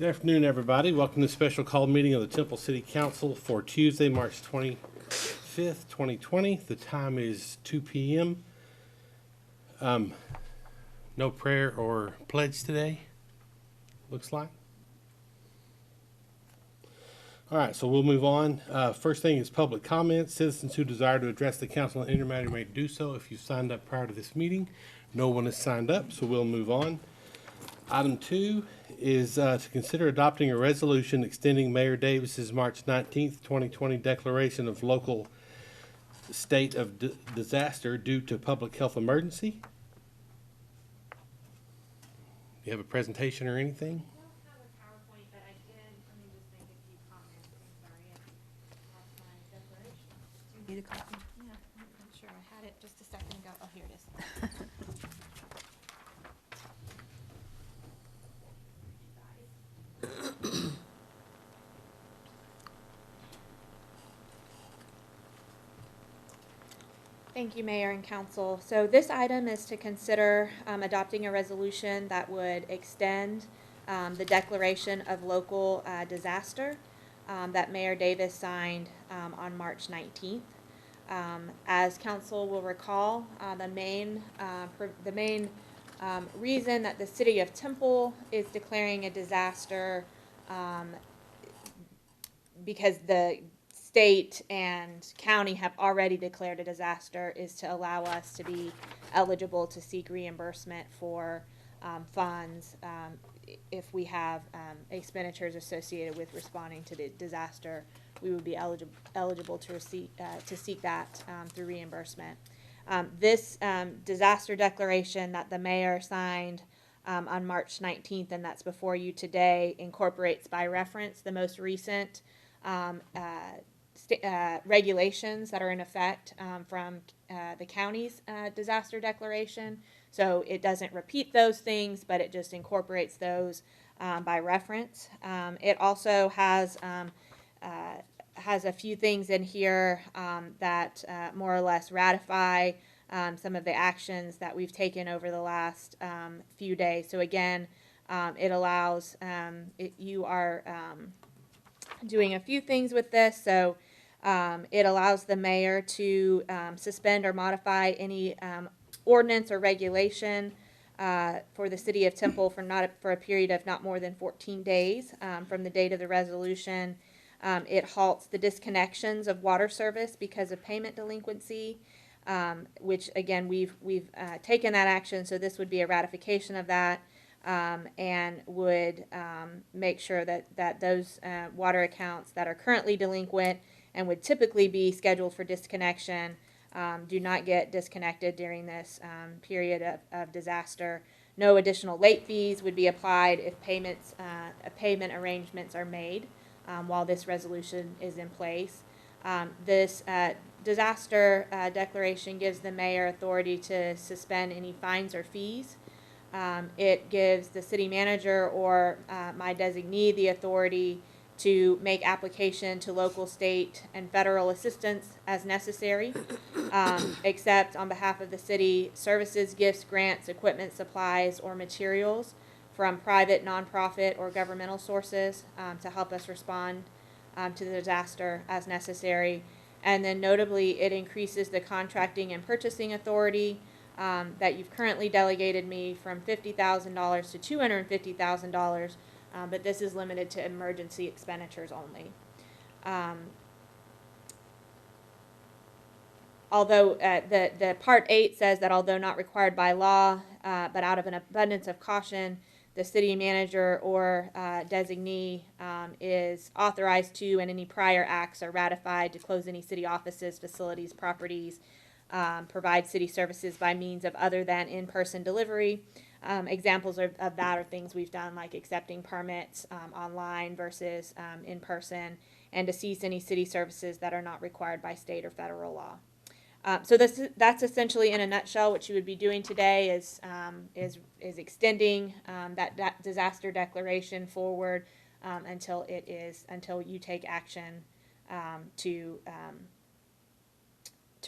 Good afternoon, everybody. Welcome to the special call meeting of the Temple City Council for Tuesday, March 25th, 2020. The time is 2 p.m. No prayer or pledge today, looks like. All right, so we'll move on. First thing is public comments. Citizens who desire to address the council in any matter may do so if you signed up prior to this meeting. No one has signed up, so we'll move on. Item 2 is to consider adopting a resolution extending Mayor Davis's March 19th, 2020 declaration of local state of disaster due to public health emergency. Do you have a presentation or anything? I don't have a PowerPoint, but I did, let me just make a few comments. I'm sorry, I lost my declaration. Do you need a copy? Yeah, I'm not sure. I had it just a second ago. Oh, here it is. Thank you, Mayor and Council. So this item is to consider adopting a resolution that would extend the declaration of local disaster that Mayor Davis signed on March 19th. As Council will recall, the main reason that the City of Temple is declaring a disaster because the state and county have already declared a disaster is to allow us to be eligible to seek reimbursement for funds if we have expenditures associated with responding to the disaster. We would be eligible to seek that through reimbursement. This disaster declaration that the mayor signed on March 19th, and that's before you today, incorporates by reference the most recent regulations that are in effect from the county's disaster declaration. So it doesn't repeat those things, but it just incorporates those by reference. It also has a few things in here that more or less ratify some of the actions that we've taken over the last few days. So again, it allows, you are doing a few things with this. So it allows the mayor to suspend or modify any ordinance or regulation for the City of Temple for a period of not more than 14 days from the date of the resolution. It halts the disconnections of water service because of payment delinquency, which again we've taken that action. So this would be a ratification of that. And would make sure that those water accounts that are currently delinquent and would typically be scheduled for disconnection do not get disconnected during this period of disaster. No additional late fees would be applied if payment arrangements are made while this resolution is in place. This disaster declaration gives the mayor authority to suspend any fines or fees. It gives the city manager or my designee the authority to make application to local, state, and federal assistance as necessary, except on behalf of the city, services, gifts, grants, equipment, supplies, or materials from private, nonprofit, or governmental sources to help us respond to the disaster as necessary. And then notably, it increases the contracting and purchasing authority that you've currently delegated me from $50,000 to $250,000, but this is limited to emergency expenditures only. Although the Part 8 says that although not required by law, but out of an abundance of caution, the city manager or designee is authorized to, and any prior acts are ratified to close any city offices, facilities, properties, provide city services by means of other than in-person delivery. Examples of that are things we've done like accepting permits online versus in person, and to cease any city services that are not required by state or federal law. So that's essentially in a nutshell what you would be doing today is extending that disaster declaration forward until you take action to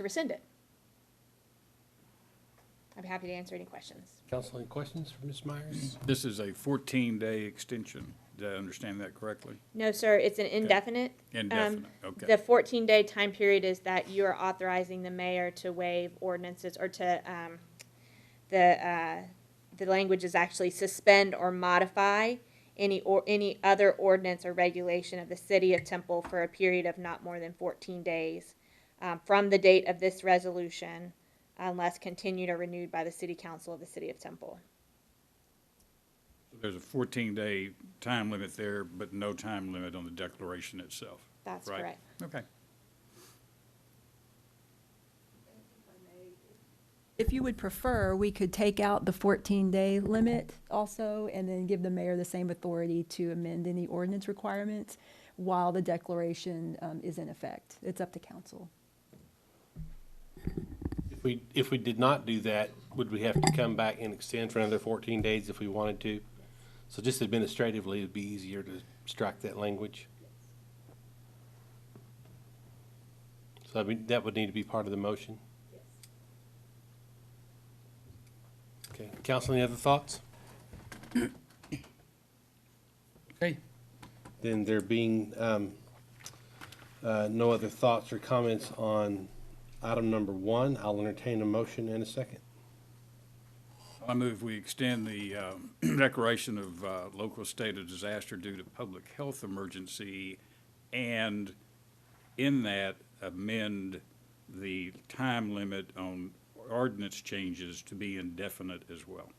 rescind it. I'd be happy to answer any questions. Council, any questions for Ms. Myers? This is a 14-day extension. Did I understand that correctly? No, sir, it's an indefinite. Indefinite, okay. The 14-day time period is that you are authorizing the mayor to waive ordinances or to, the language is actually suspend or modify any other ordinance or regulation of the city of Temple for a period of not more than 14 days from the date of this resolution, unless continued or renewed by the city council of the city of Temple. There's a 14-day time limit there, but no time limit on the declaration itself. That's right? correct. Okay. If you would prefer, we could take out the 14-day limit also, and then give the mayor the same authority to amend any ordinance requirements while the declaration is in effect. It's up to council. If we did not do that, would we have to come back and extend for another 14 days if we wanted to? So just administratively, it'd be easier to strike that language. So I mean, that would need to be part of the motion. Okay, council, any other thoughts? Okay, then there being no other thoughts or comments on item number 1, I'll entertain a motion in a second. I move we extend the declaration of local state of disaster due to public health emergency, and in that amend the time limit on ordinance changes to be indefinite as well,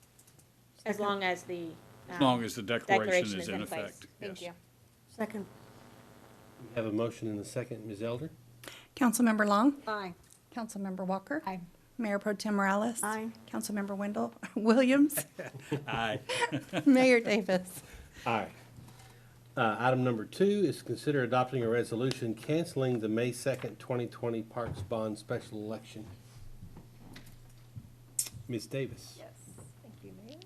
As long as the as long as the declaration is in place. effect. Thank Yes. you. Second. We have a motion in a second, Ms. Elder? Councilmember Long? Aye. Councilmember Walker? Aye. Mayor Pro Tem Morales? Aye. Councilmember Wendell Williams? Aye. Mayor Davis? Aye. Item number 2 is consider adopting a resolution canceling the May 2nd, 2020 Parks Bond Special Election. Ms. Davis? Yes, thank you, Mayor.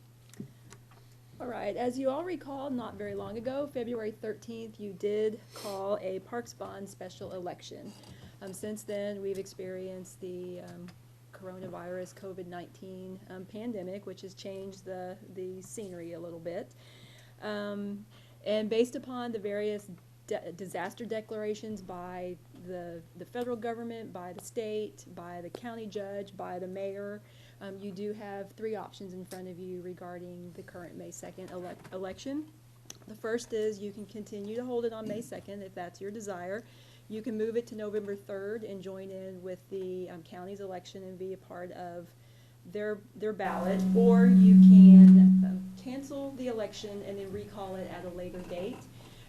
All right, as you all recall, not very long ago, February 13th, you did call a Parks Bond special election. Since then, we've experienced the coronavirus COVID-19 pandemic, which has changed the scenery a little bit. And based upon the various disaster declarations by the federal government, by the state, by the county judge, by the mayor, you do have 3 options in front of you regarding the current May 2nd election. The first is you can continue to hold it on May 2nd if that's your desire. You can move it to November 3rd and join in with the county's election and be a part of their ballot, or you can cancel the election and then recall it at a later date.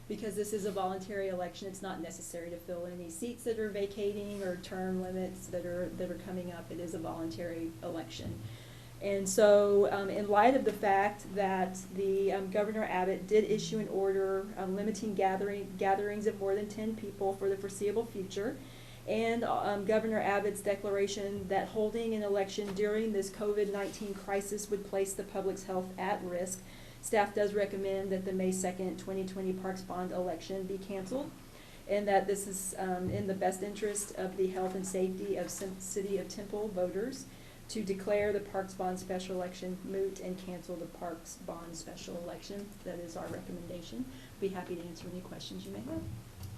Because this is a voluntary election, it's not necessary to fill any seats that are vacating or term limits that are coming up. It is a voluntary election. And so, in light of the fact that the Governor Abbott did issue an order limiting gatherings of more than 10 people for the foreseeable future, and Governor Abbott's declaration that holding an election during this COVID-19 crisis would place the public's health at risk, staff does recommend that the May 2nd, 2020 Parks Bond election be canceled, and that this is in the best interest of the health and safety of City of Temple voters to declare the Parks Bond special election moot and cancel the Parks Bond special election. That is our recommendation. Be happy to answer any questions you may have.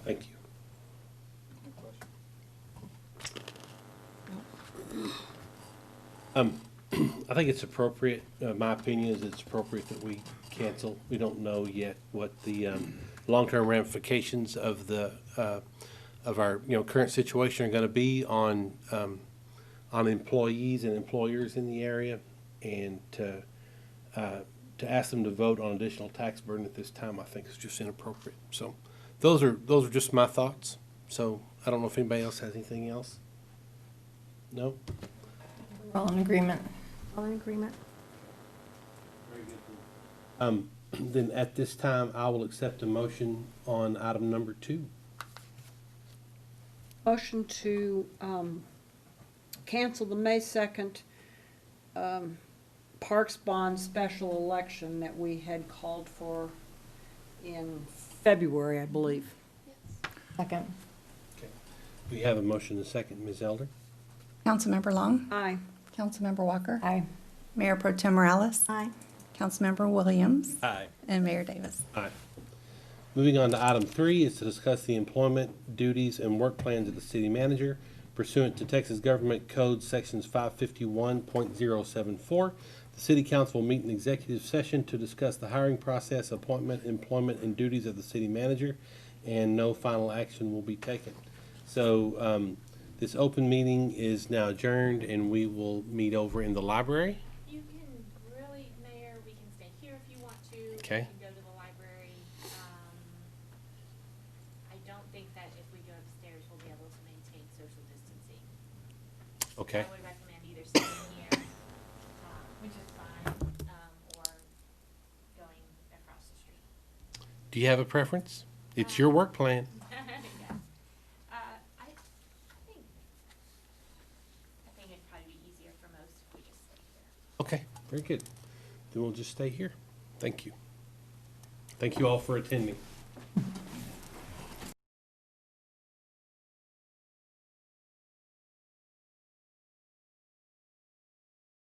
Thank you. I think it's appropriate, my opinion is it's appropriate that we cancel. We don't know yet what the long-term ramifications of the of our current situation are going to be on employees and employers in the area, and to ask them to vote on additional tax burden at this time, I think is just inappropriate. So those are just my thoughts. So I don't know if anybody else has anything else. No? All in agreement. All in agreement. Then at this time, I will accept a motion on item number 2. Motion to cancel the May 2nd Parks Bond special election that we had called for in February, I believe. Second. Okay. We have a motion and a second. Ms. Elder? Councilmember Long? Aye. Councilmember Walker. Aye. Mayor Pro Tem Morales. Aye. Councilmember Williams. Aye. And Mayor Davis. Aye. Moving on to item 3 is to discuss the employment, duties, and work plans of the city manager pursuant to Texas Government Code Sections 551.074. The city council will meet in executive session to discuss the hiring process, appointment, employment, and duties of the city manager, and no final action will be taken. So, this open meeting is now adjourned, and we will meet over in the library. You can really, Mayor, we can stay here if you want to. Okay. You can go to the library. I don't think that if we go upstairs, we'll be able to maintain social distancing. Okay? I would recommend either staying here, which is fine, or going across the street. Do you have a preference? It's your work plan. Yeah. I think it'd probably be easier for most if we just stay here. Okay, very good. Then we'll just stay here. Thank you. Thank you all for attending.